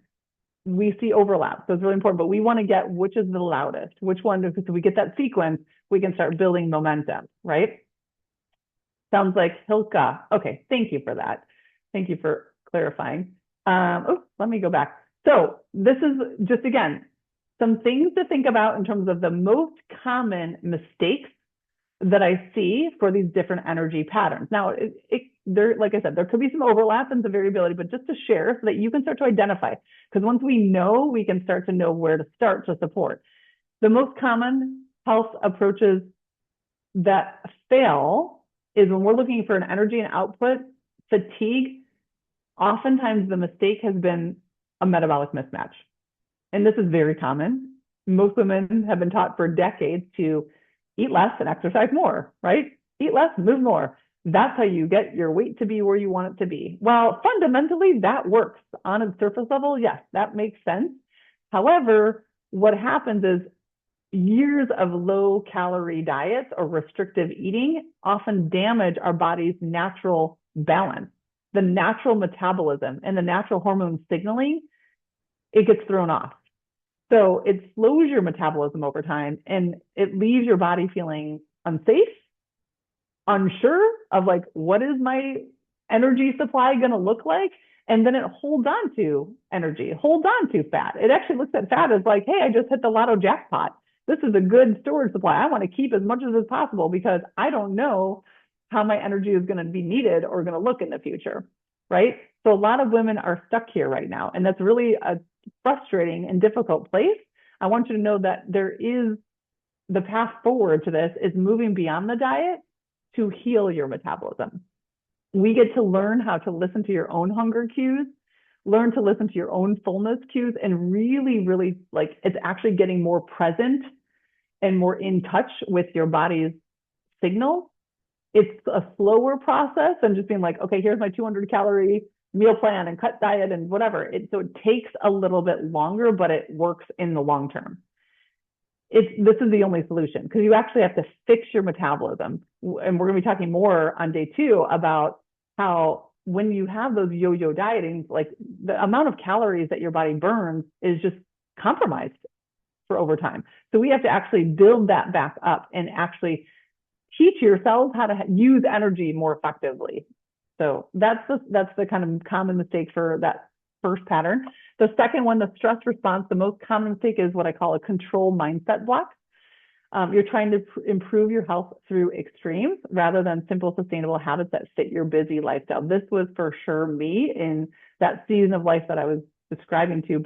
we see overlap. So it's really important, but we want to get which is the loudest, which one, so we get that sequence, we can start building momentum, right? Sounds like Hilka. Okay, thank you for that. Thank you for clarifying. Let me go back. So this is just, again, some things to think about in terms of the most common mistakes that I see for these different energy patterns. Now, there, like I said, there could be some overlap and some variability, but just to share so that you can start to identify, because once we know, we can start to know where to start to support. The most common health approaches that fail is when we're looking for an energy and output, fatigue. Oftentimes the mistake has been a metabolic mismatch. And this is very common. Most women have been taught for decades to eat less and exercise more, right? Eat less, move more. That's how you get your weight to be where you want it to be. Well, fundamentally, that works on a surface level. Yes, that makes sense. However, what happens is years of low calorie diets or restrictive eating often damage our body's natural balance, the natural metabolism and the natural hormone signaling. It gets thrown off. So it slows your metabolism over time and it leaves your body feeling unsafe, unsure of like, what is my energy supply going to look like? And then it holds on to energy, holds on to fat. It actually looks at fat as like, hey, I just hit the lotto jackpot. This is a good storage supply. I want to keep as much as possible because I don't know how my energy is going to be needed or going to look in the future, right? So a lot of women are stuck here right now. And that's really a frustrating and difficult place. I want you to know that there is the path forward to this is moving beyond the diet to heal your metabolism. We get to learn how to listen to your own hunger cues, learn to listen to your own fullness cues, and really, really like it's actually getting more present and more in touch with your body's signals. It's a slower process than just being like, okay, here's my 200 calorie meal plan and cut diet and whatever. So it takes a little bit longer, but it works in the long term. This is the only solution because you actually have to fix your metabolism. And we're going to be talking more on day 2 about how when you have those yo-yo dieting, like the amount of calories that your body burns is just compromised for over time. So we have to actually build that back up and actually teach yourselves how to use energy more effectively. So that's the kind of common mistake for that first pattern. The second one, the stress response, the most common mistake is what I call a control mindset block. You're trying to improve your health through extremes rather than simple, sustainable habits that fit your busy lifestyle. This was for sure me in that season of life that I was describing to,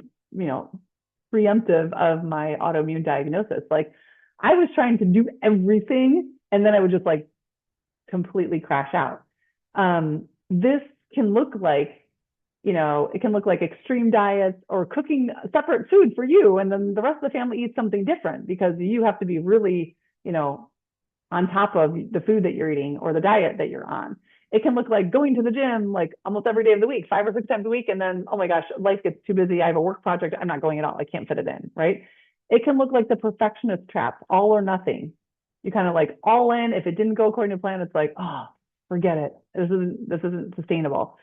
preemptive of my autoimmune diagnosis. Like I was trying to do everything and then I would just like completely crash out. This can look like, it can look like extreme diets or cooking separate food for you. And then the rest of the family eats something different because you have to be really, on top of the food that you're eating or the diet that you're on. It can look like going to the gym like almost every day of the week, 5 or 6 times a week. And then, oh my gosh, life gets too busy. I have a work project. I'm not going at all. I can't fit it in, right? It can look like the perfectionist trap, all or nothing. You kind of like all in. If it didn't go according to plan, it's like, oh, forget it. This isn't sustainable.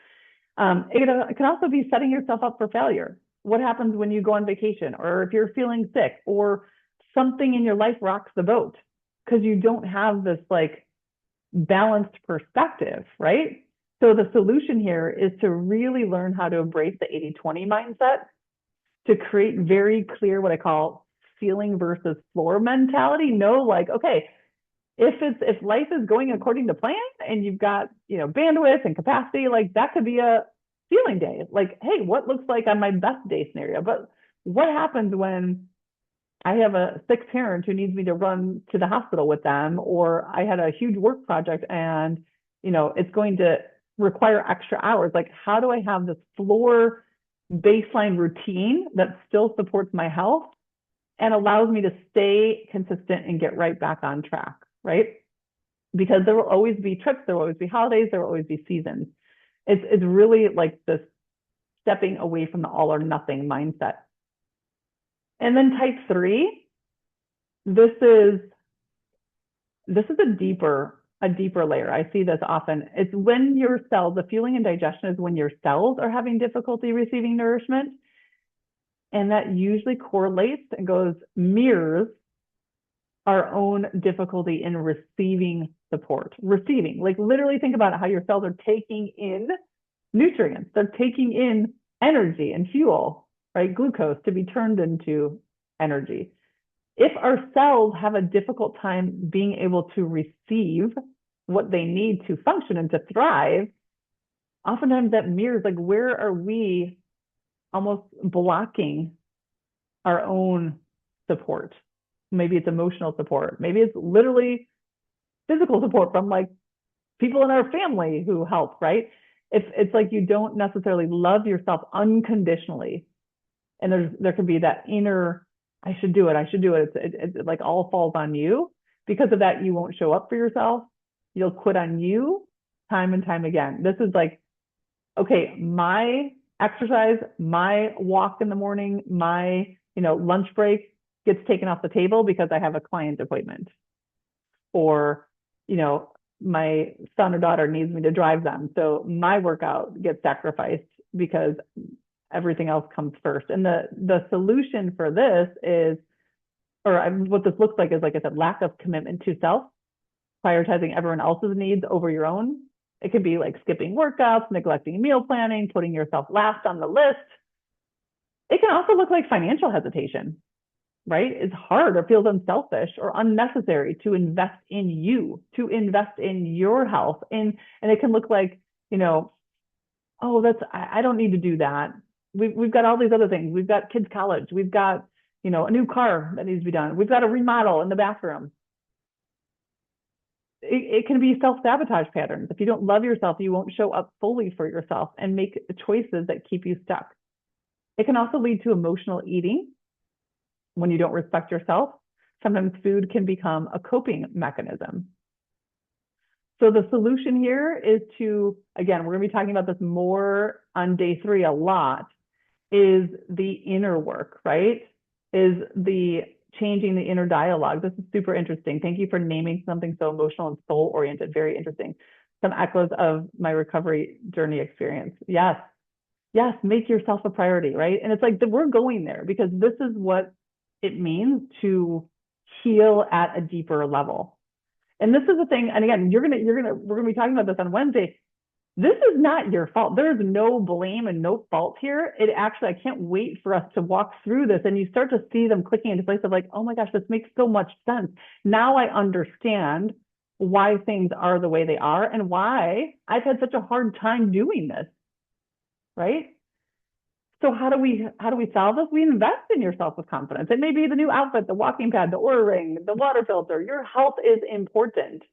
It can also be setting yourself up for failure. What happens when you go on vacation or if you're feeling sick or something in your life rocks the boat because you don't have this like balanced perspective, right? So the solution here is to really learn how to embrace the 80-20 mindset to create very clear what I call ceiling versus floor mentality. Know like, okay, if life is going according to plan and you've got, bandwidth and capacity, like that could be a ceiling day. Like, hey, what looks like on my best day scenario? But what happens when I have a sick parent who needs me to run to the hospital with them, or I had a huge work project and, it's going to require extra hours. Like, how do I have this floor baseline routine that still supports my health and allows me to stay consistent and get right back on track, right? Because there will always be trips, there will always be holidays, there will always be seasons. It's really like this stepping away from the all or nothing mindset. And then type 3, this is a deeper layer. I see this often. It's when your cells, the fueling and digestion is when your cells are having difficulty receiving nourishment. And that usually correlates and mirrors our own difficulty in receiving support. Receiving, like literally think about how your cells are taking in nutrients. They're taking in energy and fuel. right? Glucose to be turned into energy. If our cells have a difficult time being able to receive what they need to function and to thrive, oftentimes that mirrors like where are we almost blocking our own support? Maybe it's emotional support. Maybe it's literally physical support from like people in our family who help, right? It's like you don't necessarily love yourself unconditionally. And there can be that inner, I should do it, I should do it. It like all falls on you. Because of that, you won't show up for yourself. You'll quit on you time and time again. This is like, okay, my exercise, my walk in the morning, my, lunch break gets taken off the table because I have a client appointment. Or, my son or daughter needs me to drive them. So my workout gets sacrificed because everything else comes first. And the solution for this is, or what this looks like I said, lack of commitment to self, prioritizing everyone else's needs over your own. It could be like skipping workouts, neglecting meal planning, putting yourself last on the list. It can also look like financial hesitation, right? It's hard or feels unselfish or unnecessary to invest in you, to invest in your health. And it can look like, oh, I don't need to do that. We've got all these other things. We've got kids' college. We've got, a new car that needs to be done. We've got a remodel in the bathroom. It can be self-sabotage patterns. If you don't love yourself, you won't show up fully for yourself and make choices that keep you stuck. It can also lead to emotional eating when you don't respect yourself. Sometimes food can become a coping mechanism. So the solution here is to, again, we're going to be talking about this more on day 3 a lot, is the inner work, right? Is the changing the inner dialogue. This is super interesting. Thank you for naming something so emotional and soul oriented. Very interesting. Some echoes of my recovery journey experience. Yes, make yourself a priority, right? And it's like we're going there because this is what it means to heal at a deeper level. And this is the thing. And again, we're gonna be talking about this on Wednesday. This is not your fault. There's no blame and no fault here. It actually, I can't wait for us to walk through this and you start to see them clicking into place of like, oh my gosh, this makes so much sense. Now I understand why things are the way they are and why I've had such a hard time doing this, right? So how do we solve this? We invest in yourself with confidence. It may be the new outfit, the walking pad, the Oura ring, the water filter. Your health is important,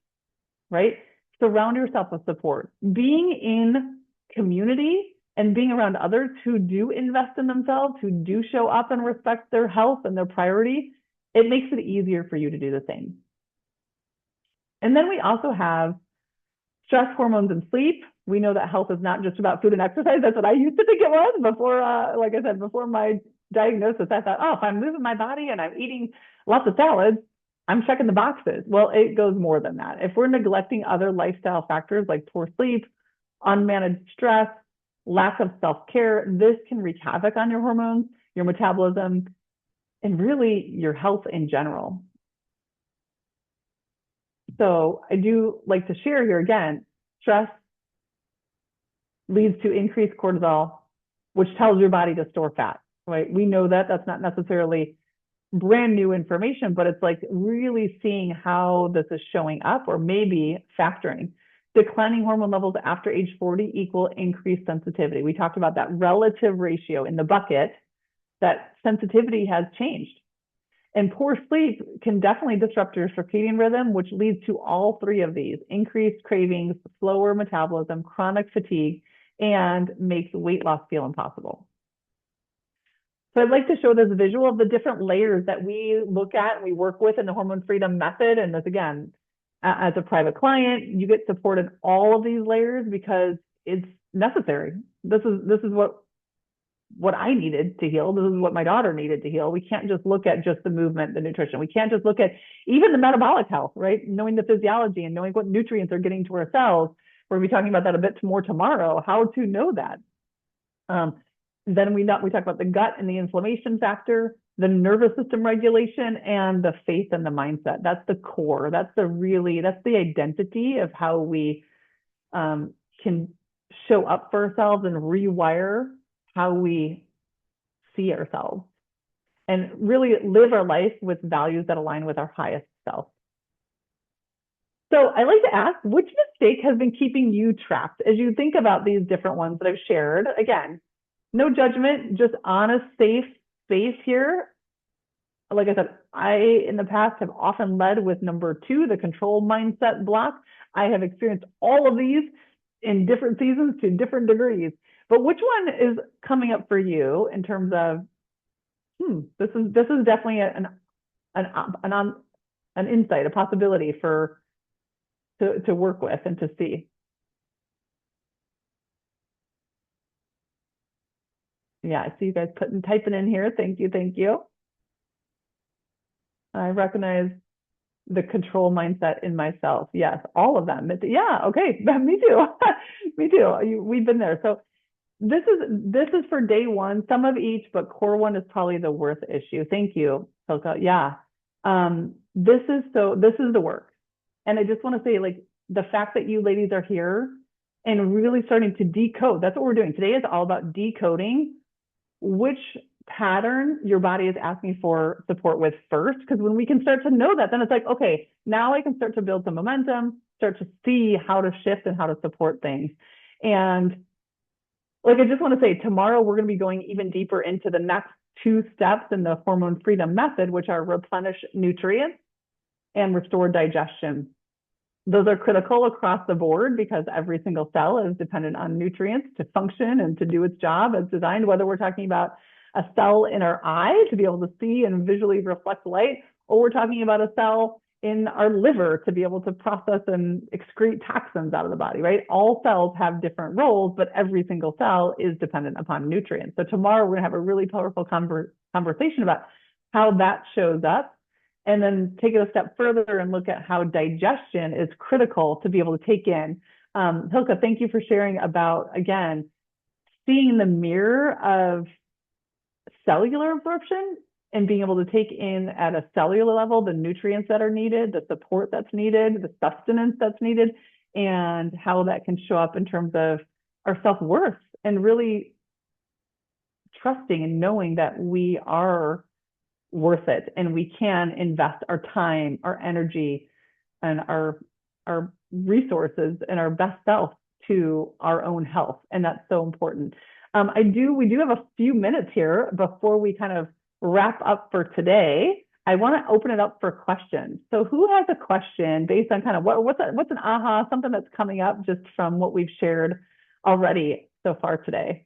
right? Surround yourself with support. Being in community and being around others who do invest in themselves, who do show up and respect their health and their priority, it makes it easier for you to do the same. And then we also have stress hormones and sleep. We know that health is not just about food and exercise. That's what I used to think it was before, like I said, before my diagnosis. I thought, oh, if I'm moving my body and I'm eating lots of salads, I'm checking the boxes. Well, it goes more than that. If we're neglecting other lifestyle factors like poor sleep, unmanaged stress, lack of self-care, this can wreak havoc on your hormones, your metabolism, and really your health in general. So I do like to share here again, stress leads to increased cortisol, which tells your body to store fat, right? We know that that's not necessarily brand new information, but it's like really seeing how this is showing up or maybe factoring. Declining hormone levels after age 40 equal increased sensitivity. We talked about that relative ratio in the bucket, that sensitivity has changed. And poor sleep can definitely disrupt your circadian rhythm, which leads to all 3 of these: increased cravings, slower metabolism, chronic fatigue, and makes weight loss feel impossible. So I'd like to show this visual of the different layers that we look at and we work with in the Hormone Freedom Method. And this, again, as a private client, you get support in all of these layers because it's necessary. This is what I needed to heal. This is what my daughter needed to heal. We can't just look at just the movement, the nutrition. We can't just look at even the metabolic health, right? Knowing the physiology and knowing what nutrients are getting to our cells. We're going to be talking about that a bit more tomorrow, how to know that. Then we talk about the gut and the inflammation factor, the nervous system regulation, and the faith and the mindset. That's the core. That's the identity of how we can show up for ourselves and rewire how we see ourselves and really live our life with values that align with our highest self. So I like to ask, which mistake has been keeping you trapped as you think about these different ones that I've shared? Again, no judgment, just honest, safe space here. Like I said, I in the past have often led with number 2, the control mindset block. I have experienced all of these in different seasons to different degrees. But which one is coming up for you in terms of, this is definitely an insight, a possibility for to work with and to see. Yeah, I see you guys typing in here. Thank you, thank you. I recognize the control mindset in myself. Yes, all of them. Yeah, okay, me too. Me too. We've been there. So this is for day 1, some of each, but core one is probably the worth issue. Thank you, Hilka. Yeah. This is the work. And I just want to say, like, the fact that you ladies are here and really starting to decode, that's what we're doing. Today is all about decoding which pattern your body is asking for support with first. Because when we can start to know that, then it's like, okay, now I can start to build some momentum, start to see how to shift and how to support things. And like, I just want to say, tomorrow we're going to be going even deeper into the next 2 steps in the hormone freedom method, which are replenish nutrients and restore digestion. Those are critical across the board because every single cell is dependent on nutrients to function and to do its job as designed, whether we're talking about a cell in our eye to be able to see and visually reflect light, or we're talking about a cell in our liver to be able to process and excrete toxins out of the body, right? All cells have different roles, but every single cell is dependent upon nutrients. So tomorrow we're gonna have a really powerful conversation about how that shows up, and then take it a step further and look at how digestion is critical to be able to take in. Hilka, thank you for sharing about, again, seeing the mirror of cellular absorption and being able to take in at a cellular level the nutrients that are needed, the support that's needed, the sustenance that's needed, and how that can show up in terms of our self-worth and really trusting and knowing that we are worth it and we can invest our time, our energy, and our resources and our best self to our own health. And that's so important. We do have a few minutes here before we kind of wrap up for today. I want to open it up for questions. So who has a question based on kind of what's an aha, something that's coming up just from what we've shared already so far today?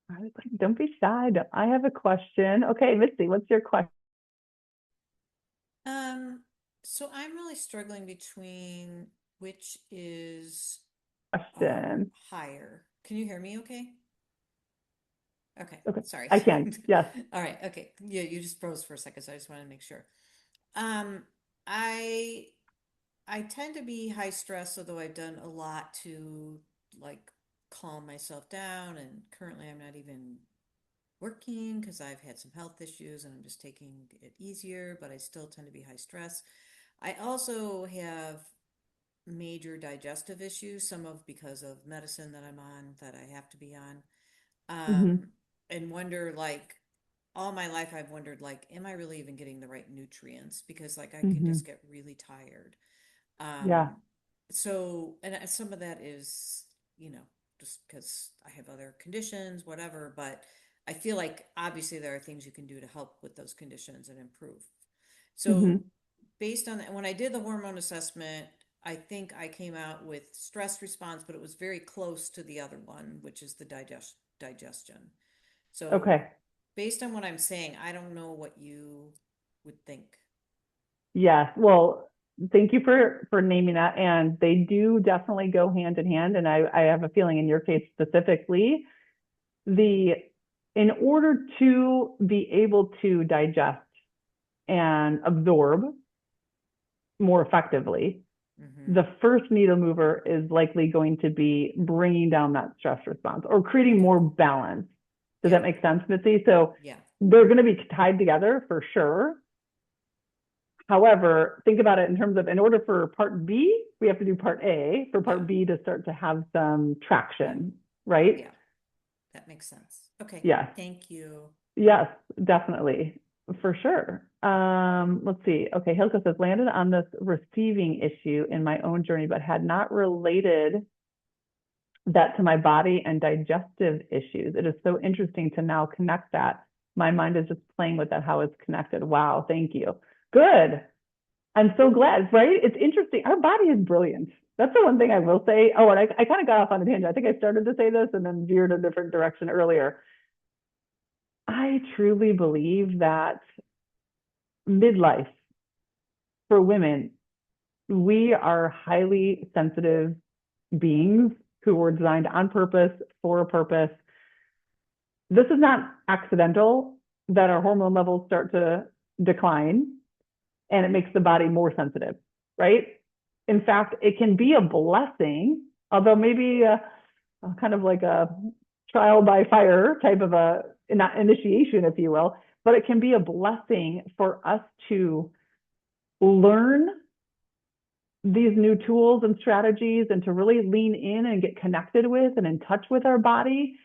I was like, don't be shy. I have a question. Okay, Misty, what's your question? So I'm really struggling between which is higher. Can you hear me okay? Okay, Okay, sorry. I can. Yes. All right, okay. Yeah, you just froze for a second, so I just wanted to make sure. Um, I I tend to be high stress, although I've done a lot to like calm myself down, and currently I'm not even working because I've had some health issues and I'm just taking it easier, but I still tend to be high stress. I also have major digestive issues, some of because of medicine that I'm on that I have to be on. Mm-hmm. And wonder like all my life I've wondered like, am I really even getting the right nutrients? Because like I can Mm-hmm. just get really tired. Yeah. Um, so, and some of that is, you know, just because I have other conditions, whatever, but I feel like obviously there are things you can do to help with those conditions and improve. So, Mm-hmm. based on that, when I did the hormone assessment, I think I came out with stress response, but it was very close to the other one, which is the digestion. So, Okay. based on what I'm saying, I don't know what you would think. Yes. Well, thank you for naming that. And they do definitely go hand in hand. And I have a feeling in your case specifically, the in order to be able to digest and absorb more effectively, Mm-hmm. the first needle mover is likely going to be bringing down that stress response or creating Yeah. more balance. Does that Yep. make sense, Mitzi? So Yeah. they're going to be tied together for sure. However, think about it in terms of in order for part B, we have to do part A for Yeah. part B to start to have some Yeah. traction, right? Yeah. That makes sense. Okay. Yes, Thank you. yes, definitely, for sure. Let's see. Okay, Hilka says, landed on this receiving issue in my own journey, but had not related that to my body and digestive issues. It is so interesting to now connect that. My mind is just playing with that, how it's connected. Wow, thank you. Good. I'm so glad, right? It's interesting. Our body is brilliant. That's the one thing I will say. Oh, and I kind of got off on a tangent. I think I started to say this and then veered a different direction earlier. I truly believe that midlife for women, we are highly sensitive beings who were designed on purpose for a purpose. This is not accidental that our hormone levels start to decline and it makes the body more sensitive, right? In fact, it can be a blessing, although maybe kind of like a trial by fire type of a initiation, if you will, but it can be a blessing for us to learn these new tools and strategies and to really lean in and get connected with and in touch with our body.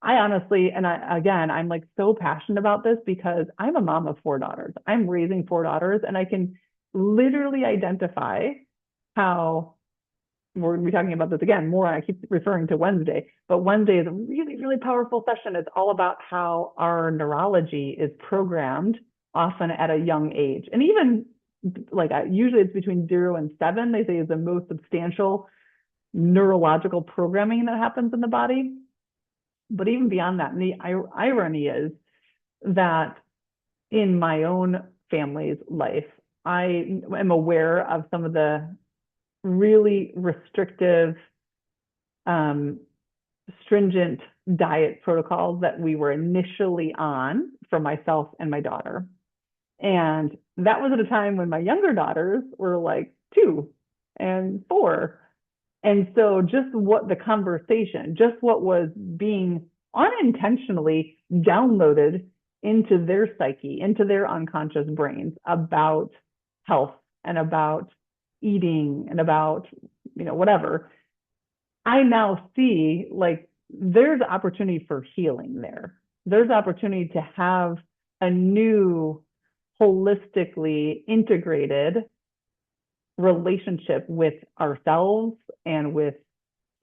I honestly, and again, I'm like so passionate about this because I'm a mom of four daughters. I'm raising four daughters, and I can literally identify how we're going to be talking about this again more. I keep referring to Wednesday, but Wednesday is a really, really powerful session. It's all about how our neurology is programmed often at a young age. And even like usually it's between 0 and 7, they say is the most substantial neurological programming that happens in the body. But even beyond that, and the irony is that in my own family's life, I am aware of some of the really restrictive, um, stringent diet protocols that we were initially on for myself and my daughter. And that was at a time when my younger daughters were like 2 and 4. And so just what the conversation, just what was being unintentionally downloaded into their psyche, into their unconscious brains about health and about eating and about, whatever. I now see like there's opportunity for healing there. There's opportunity to have a new holistically integrated relationship with ourselves and with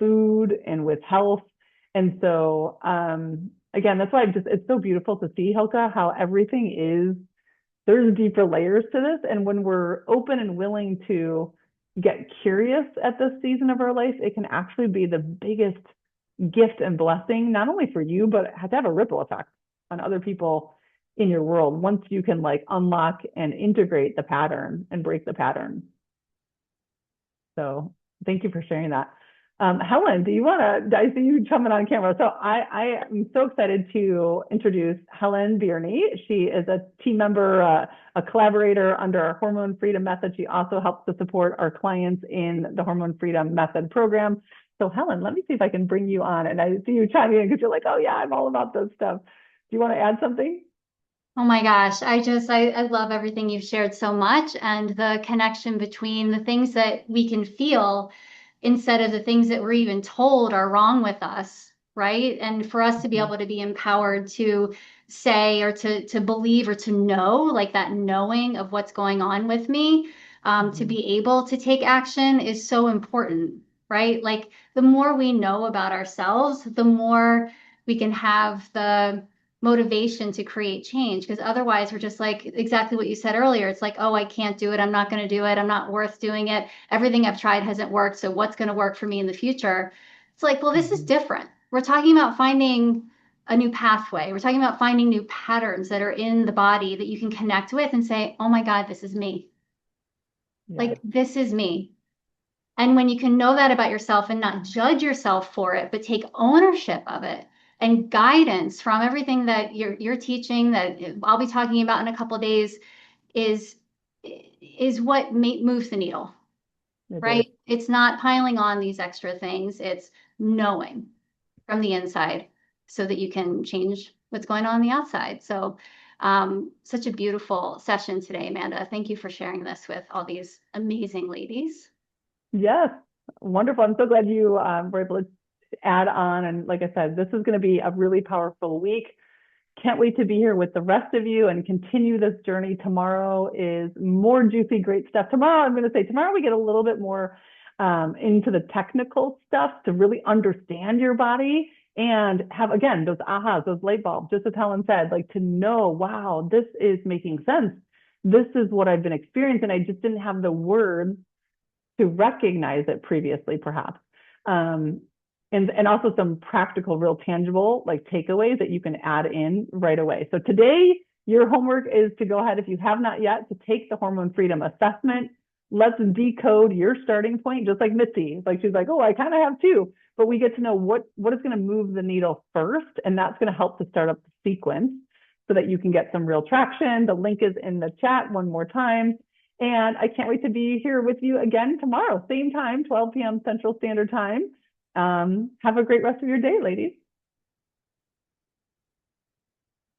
food and with health. And so, again, that's why it's so beautiful to see, Hilka, how everything is, there's deeper layers to this. And when we're open and willing to get curious at this season of our life, it can actually be the biggest gift and blessing, not only for you, but it has to have a ripple effect on other people in your world once you can like unlock and integrate the pattern and break the pattern. So thank you for sharing that. Helen, do you want to, I see you coming on camera. So I am so excited to introduce Helen Bierney. She is a team member, a collaborator under our Hormone Freedom Method. She also helps to support our clients in the Hormone Freedom Method program. So Helen, let me see if I can bring you on. And I see you chiming in because you're like, oh yeah, I'm all about this stuff. Do you want to add something? Oh my gosh, I love everything you've shared so much and the connection between the things that we can feel instead of the things that we're even told are wrong with us, right? And for us to be able to be empowered to say or to believe or to know, like that knowing of what's going on with me, to be able to take action is so important, right? Like the more we know about ourselves, the more we can have the motivation to create change, because otherwise we're just like exactly what you said earlier. It's like, oh, I can't do it, I'm not going to do it, I'm not worth doing it, everything I've tried hasn't worked, so what's going to work for me in the future? It's like, well, this is different. We're talking about finding a new pathway. We're talking about finding new patterns that are in the body that you can connect with and say, oh my God, this is me. Like, this is me. And when you can know that about yourself and not judge yourself for it, but take ownership of it and guidance from everything that you're teaching, that I'll be talking about in a couple of days, is what moves the needle, right? It's not piling on these extra things. It's knowing from the inside so that you can change what's going on the outside. So Such a beautiful session today, Amanda. Thank you for sharing this with all these amazing ladies. Yes, wonderful. I'm so glad you were able to add on. And like I said, this is going to be a really powerful week. Can't wait to be here with the rest of you and continue this journey. Tomorrow is more juicy, great stuff. Tomorrow, I'm going to say, tomorrow we get a little bit more into the technical stuff to really understand your body and have, again, those ahas, those light bulbs, just as Helen said, like to know, wow, this is making sense. This is what I've been experiencing. I just didn't have the words to recognize it previously, perhaps. And also some practical, real tangible like takeaways that you can add in right away. So today, your homework is to go ahead, if you have not yet, to take the Hormone Freedom Assessment. Let's decode your starting point, just like Mitzi. Like she's like, oh, I kind of have two, but we get to know what is going to move the needle first, and that's going to help to start up the sequence so that you can get some real traction. The link is in the chat one more time. And I can't wait to be here with you again tomorrow, same time, 12 p.m. Central Standard Time. Have a great rest of your day, ladies.